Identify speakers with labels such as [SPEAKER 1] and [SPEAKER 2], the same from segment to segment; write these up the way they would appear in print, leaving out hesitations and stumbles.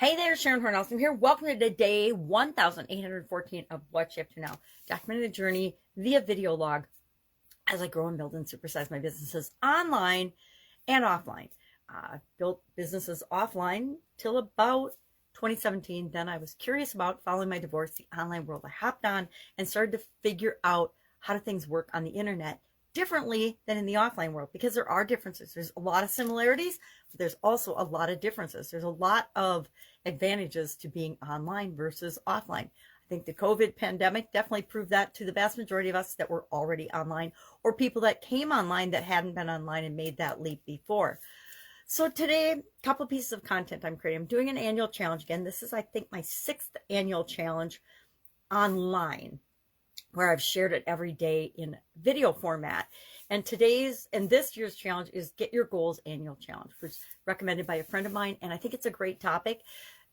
[SPEAKER 1] Hey there, Horne-Ellstrom here. Welcome to day 1814 of What You Have to Know, documenting the journey via video log as I grow and build and supersize my businesses online and offline. Built businesses offline till about 2017. Then I was curious about, following my divorce, the online world. I hopped on and started to figure out how do things work on the internet differently than in the offline world, because there are differences. There's a lot of similarities, but there's also a lot of differences. There's a lot of advantages to being online versus offline. I think the COVID pandemic definitely proved that to the vast majority of us that were already online, or people that came online that hadn't been online and made that leap before. So today, a couple of pieces of content I'm creating. I'm doing an annual challenge again. This is, I think, my 6th annual challenge online, where I've shared it every day in video format. And this year's challenge is Get Your Goals Annual Challenge, which is recommended by a friend of mine. And I think it's a great topic.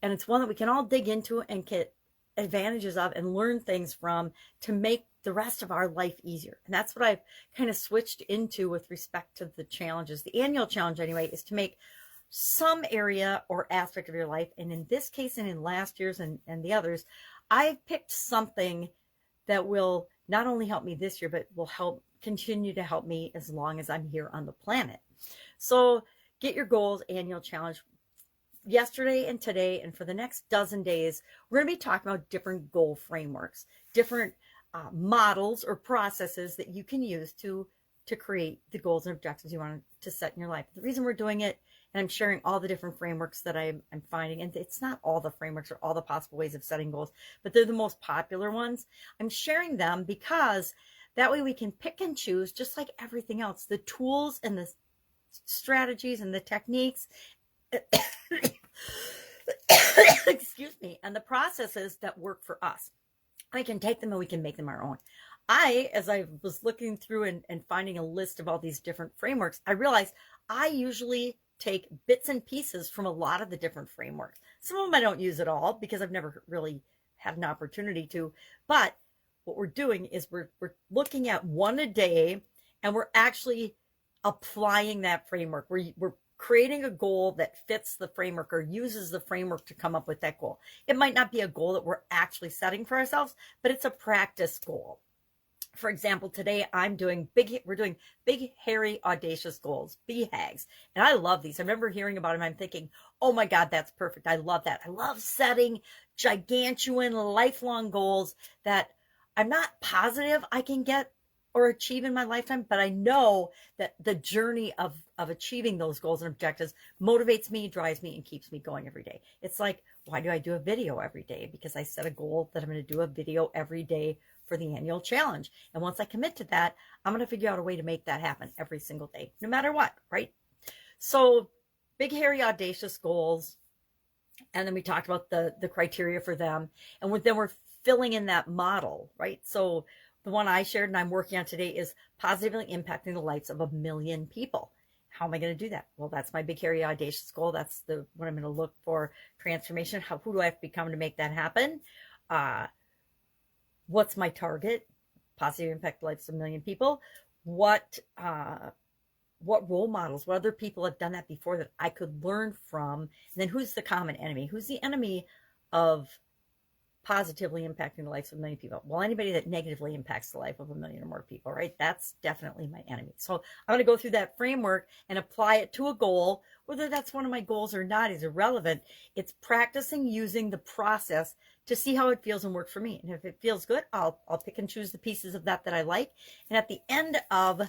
[SPEAKER 1] And it's one that we can all dig into and get advantages of and learn things from to make the rest of our life easier. And that's what I've kind of switched into with respect to the challenges. The annual challenge, anyway, is to make some area or aspect of your life. And in this case, and in last year's and the others, I've picked something that will not only help me this year, but will continue to help me as long as I'm here on the planet. So Get Your Goals Annual Challenge. Yesterday and today, and for the next dozen days, we're going to be talking about different goal frameworks, different models or processes that you can use to create the goals and objectives you want to set in your life. The reason we're doing it, and I'm sharing all the different frameworks that I'm finding, and it's not all the frameworks or all the possible ways of setting goals, but they're the most popular ones. I'm sharing them because that way we can pick and choose, just like everything else, the tools and the strategies and the techniques excuse me, and the processes that work for us. We can take them and we can make them our own. As I was looking through and finding a list of all these different frameworks, I realized I usually take bits and pieces from a lot of the different frameworks. Some of them I don't use at all because I've never really had an opportunity to. But what we're doing is we're looking at one a day, and we're actually applying that framework. We're creating a goal that fits the framework or uses the framework to come up with that goal. It might not be a goal that we're actually setting for ourselves, but it's a practice goal. For example, today we're doing big, hairy, audacious goals, BHAGs. And I love these. I remember hearing about them. I'm thinking, oh my God, that's perfect. I love that. I love setting gigantuan, lifelong goals that I'm not positive I can get or achieve in my lifetime, but I know that the journey of achieving those goals and objectives motivates me, drives me, and keeps me going every day. It's like, why do I do a video every day? Because I set a goal that I'm going to do a video every day for the annual challenge. And once I commit to that, I'm going to figure out a way to make that happen every single day, no matter what, right? So big, hairy, audacious goals. And then we talked about the criteria for them. And then we're filling in that model, right? So the one I shared and I'm working on today is positively impacting the lives of 1 million people. How am I going to do that? Well, that's my big, hairy, audacious goal. That's what I'm going to look for transformation. Who do I have to become to make that happen? What's my target? Positive impact the lives of 1 million people. What role models, what other people have done that before that I could learn from? And then who's the common enemy? Who's the enemy of positively impacting the lives of 1 million people? Well, anybody that negatively impacts the life of 1 million or more people, right? That's definitely my enemy. So I'm going to go through that framework and apply it to a goal. Whether that's one of my goals or not is irrelevant. It's practicing using the process to see how it feels and work for me. And if it feels good, I'll pick and choose the pieces of that I like. And at the end of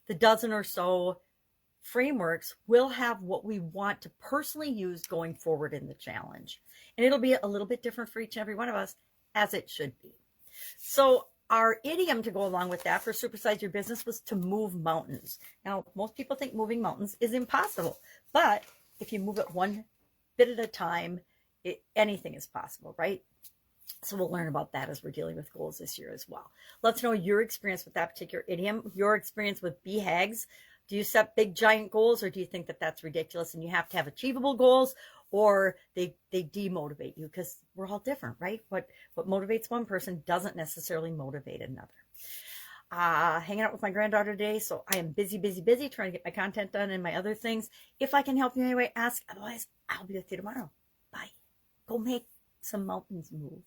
[SPEAKER 1] the dozen or so frameworks, we'll have what we want to personally use going forward in the challenge. And it'll be a little bit different for each and every one of us, as it should be. So our idiom to go along with that for Supersize Your Business was to move mountains. Now, most people think moving mountains is impossible, but if you move it one bit at a time, anything is possible, right? So we'll learn about that as we're dealing with goals this year as well. Let's know your experience with that particular idiom, your experience with BHAGs. Do you set big, giant goals, or do you think that that's ridiculous and you have to have achievable goals, or they demotivate you? Because we're all different, right? What motivates one person doesn't necessarily motivate another. Hanging out with my granddaughter today, so I am busy trying to get my content done and my other things. If I can help you in any way, ask. Otherwise, I'll be with you tomorrow. Bye. make some mountains move.